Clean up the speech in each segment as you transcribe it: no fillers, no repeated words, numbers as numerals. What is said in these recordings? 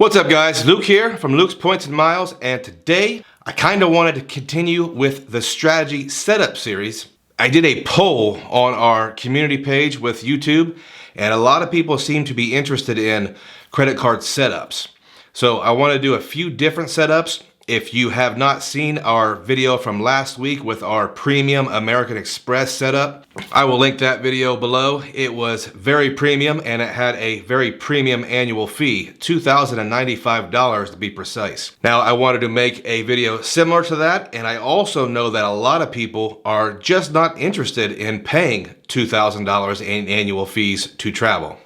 What's up guys, Luke here from Luke's Points and Miles, and today I kind of wanted to continue with the strategy setup series. I did a poll on our community page with YouTube, and a lot of people seem to be interested in credit card setups. So I want to do a few different setups. If you have not seen our video from last week with our premium American Express setup, I will link that video below. It was very premium and it had a very premium annual fee, $2,095 to be precise. Now I wanted to make a video similar to that, and I also know that a lot of people are just not interested in paying $2,000 in annual fees to travel.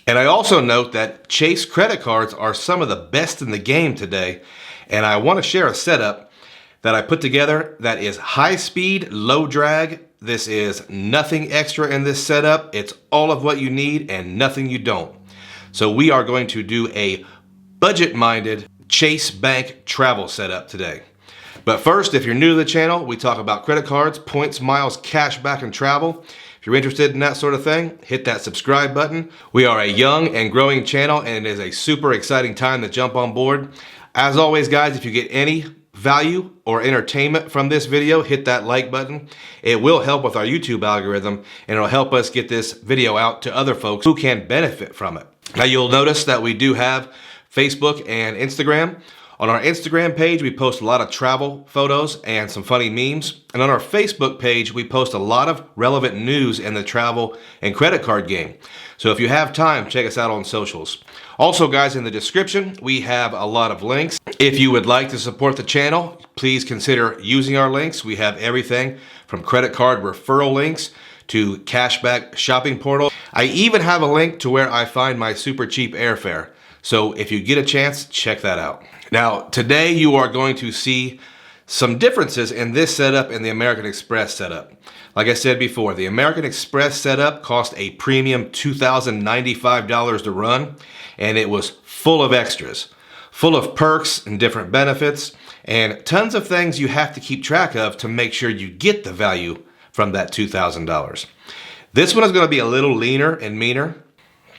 And I also note that Chase credit cards are some of the best in the game today. And I want to share a setup that I put together that is high speed, low drag. This is nothing extra in this setup. It's all of what you need and nothing you don't. So we are going to do a budget-minded Chase Bank travel setup today. But first, if you're new to the channel, we talk about credit cards, points, miles, cash back, and travel. If you're interested in that sort of thing, hit that subscribe button. We are a young and growing channel, and it is a super exciting time to jump on board. As always, guys, if you get any value or entertainment from this video, hit that like button. It will help with our YouTube algorithm, and it'll help us get this video out to other folks who can benefit from it. Now, you'll notice that we do have Facebook and Instagram. On our Instagram page, we post a lot of travel photos and some funny memes. And on our Facebook page, we post a lot of relevant news in the travel and credit card game. So if you have time, check us out on socials. Also, guys, in the description, we have a lot of links. If you would like to support the channel, please consider using our links. We have everything from credit card referral links to cashback shopping portal. I even have a link to where I find my super cheap airfare. So if you get a chance, check that out. Now, today you are going to see some differences in this setup and the American Express setup. Like I said before, the American Express setup cost a premium $2,095 to run, and it was full of extras, full of perks and different benefits, and tons of things you have to keep track of to make sure you get the value from that $2,000. This one is going to be a little leaner and meaner,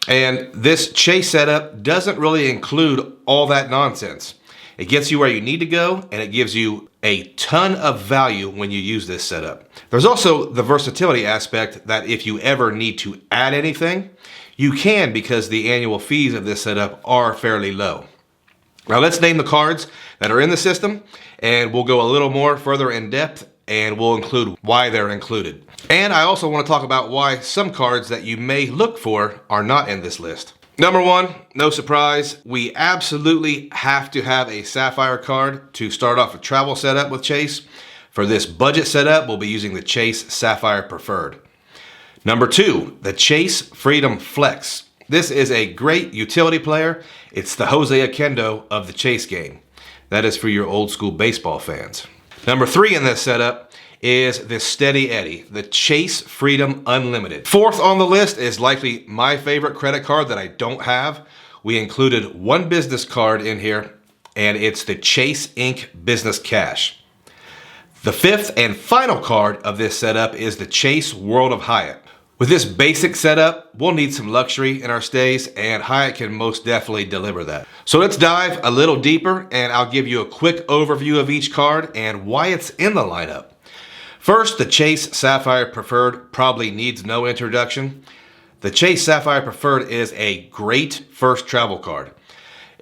and this Chase setup doesn't really include all that nonsense. It gets you where you need to go, and it gives you a ton of value when you use this setup. There's also the versatility aspect that if you ever need to add anything, you can, because the annual fees of this setup are fairly low. Now let's name the cards that are in the system, and we'll go a little more further in depth, and we'll include why they're included. And I also want to talk about why some cards that you may look for are not in this list. Number one, no surprise, we absolutely have to have a Sapphire card to start off a travel setup with Chase. For this budget setup, we'll be using the Chase Sapphire Preferred. Number two, the Chase Freedom Flex. This is a great utility player. It's the Jose Oquendo of the Chase game. That is for your old school baseball fans. Number three in this setup is the Steady Eddie, the Chase Freedom Unlimited. Fourth on the list is likely my favorite credit card that I don't have. We included one business card in here, and it's the Chase Inc. Business Cash. The fifth and final card of this setup is the Chase World of Hyatt. With this basic setup, we'll need some luxury in our stays, and Hyatt can most definitely deliver that. So let's dive a little deeper, and I'll give you a quick overview of each card and why it's in the lineup. First, the Chase Sapphire Preferred probably needs no introduction. The Chase Sapphire Preferred is a great first travel card.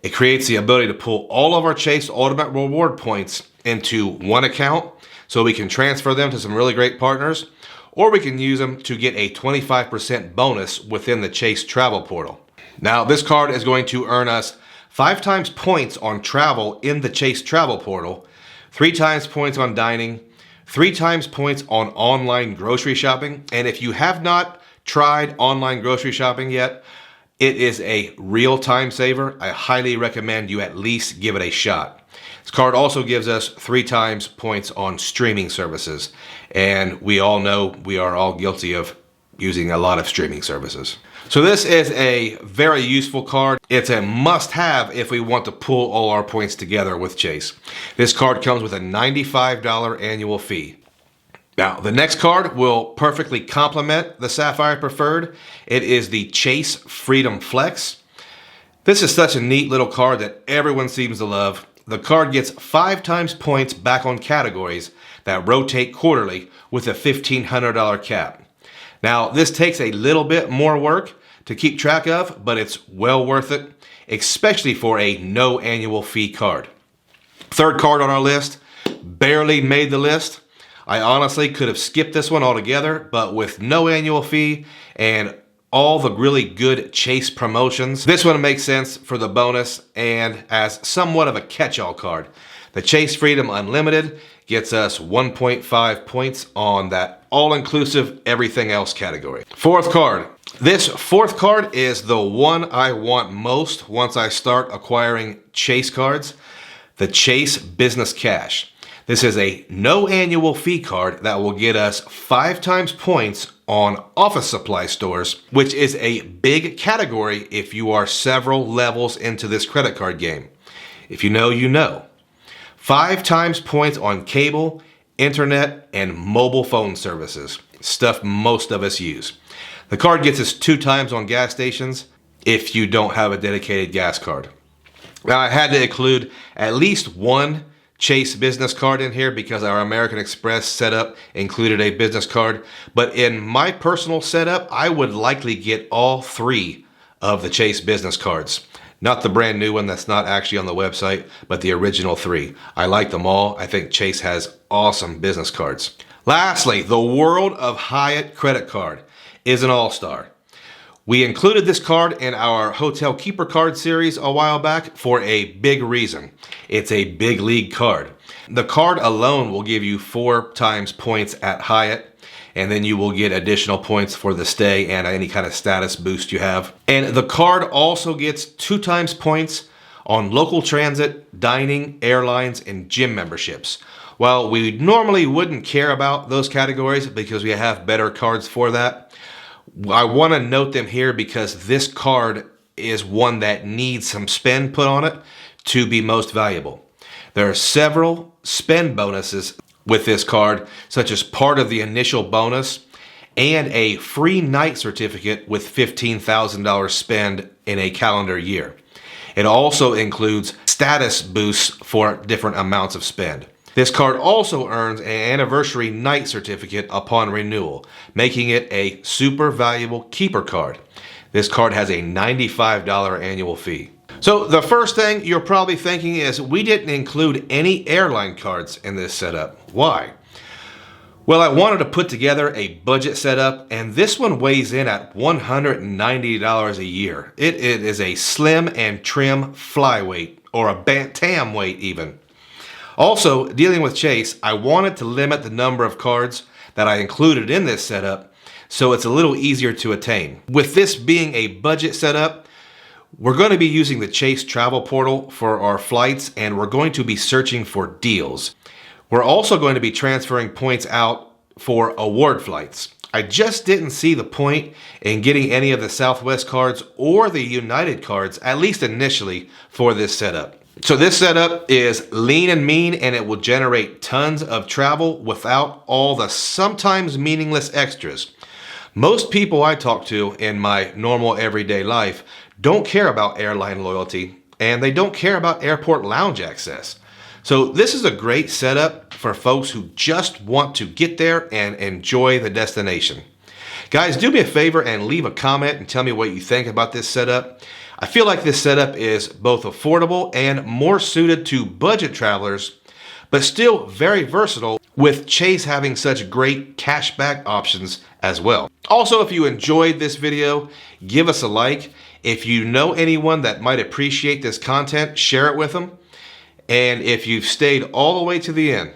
It creates the ability to pull all of our Chase Ultimate Reward points into one account, so we can transfer them to some really great partners, or we can use them to get a 25% bonus within the Chase Travel Portal. Now, this card is going to earn us 5 times points on travel in the Chase Travel Portal, 3 times points on dining, 3 times points on online grocery shopping. And if you have not tried online grocery shopping yet, it is a real time saver. I highly recommend you at least give it a shot. This card also gives us 3 times points on streaming services. And we all know we are all guilty of using a lot of streaming services. So this is a very useful card. It's a must-have if we want to pull all our points together with Chase. This card comes with a $95 annual fee. Now, the next card will perfectly complement the Sapphire Preferred. It is the Chase Freedom Flex. This is such a neat little card that everyone seems to love. The card gets 5 times points back on categories that rotate quarterly with a $1,500 cap. Now, this takes a little bit more work to keep track of, but it's well worth it, especially for a no annual fee card. Third card on our list, barely made the list. I honestly could have skipped this one altogether, but with no annual fee and all the really good Chase promotions, this one makes sense for the bonus and as somewhat of a catch-all card. The Chase Freedom Unlimited gets us 1.5 points on that all-inclusive everything else category. Fourth card. This fourth card is the one I want most once I start acquiring Chase cards. The Chase Business Cash. This is a no annual fee card that will get us 5 times points on office supply stores, which is a big category if you are several levels into this credit card game. If you know, you know. 5 times points on cable, internet, and mobile phone services. Stuff most of us use. The card gets us 2 times on gas stations if you don't have a dedicated gas card. Now, I had to include at least one Chase business card in here because our American Express setup included a business card. But in my personal setup, I would likely get all 3 of the Chase business cards. Not the brand new one that's not actually on the website, but the original 3. I like them all. I think Chase has awesome business cards. Lastly, the World of Hyatt credit card is an all-star. We included this card in our Hotel Keeper card series a while back for a big reason. It's a big league card. The card alone will give you 4 times points at Hyatt, and then you will get additional points for the stay and any kind of status boost you have. And the card also gets 2 times points on local transit, dining, airlines, and gym memberships. While we normally wouldn't care about those categories because we have better cards for that, I want to note them here because this card is one that needs some spend put on it to be most valuable. There are several spend bonuses with this card, such as part of the initial bonus and a free night certificate with $15,000 spend in a calendar year. It also includes status boosts for different amounts of spend. This card also earns an anniversary night certificate upon renewal, making it a super valuable keeper card. This card has a $95 annual fee. So the first thing you're probably thinking is we didn't include any airline cards in this setup. Why? Well, I wanted to put together a budget setup, and this one weighs in at $190 a year. It is a slim and trim flyweight, or a bantam weight even. Also, dealing with Chase, I wanted to limit the number of cards that I included in this setup so it's a little easier to attain. With this being a budget setup, we're going to be using the Chase travel portal for our flights, and we're going to be searching for deals. We're also going to be transferring points out for award flights. I just didn't see the point in getting any of the Southwest cards or the United cards, at least initially, for this setup. So this setup is lean and mean, and it will generate tons of travel without all the sometimes meaningless extras. Most people I talk to in my normal everyday life don't care about airline loyalty, and they don't care about airport lounge access. So this is a great setup for folks who just want to get there and enjoy the destination. Guys, do me a favor and leave a comment and tell me what you think about this setup. I feel like this setup is both affordable and more suited to budget travelers, but still very versatile, with Chase having such great cashback options as well. Also, if you enjoyed this video, give us a like. If you know anyone that might appreciate this content, share it with them. And if you've stayed all the way to the end,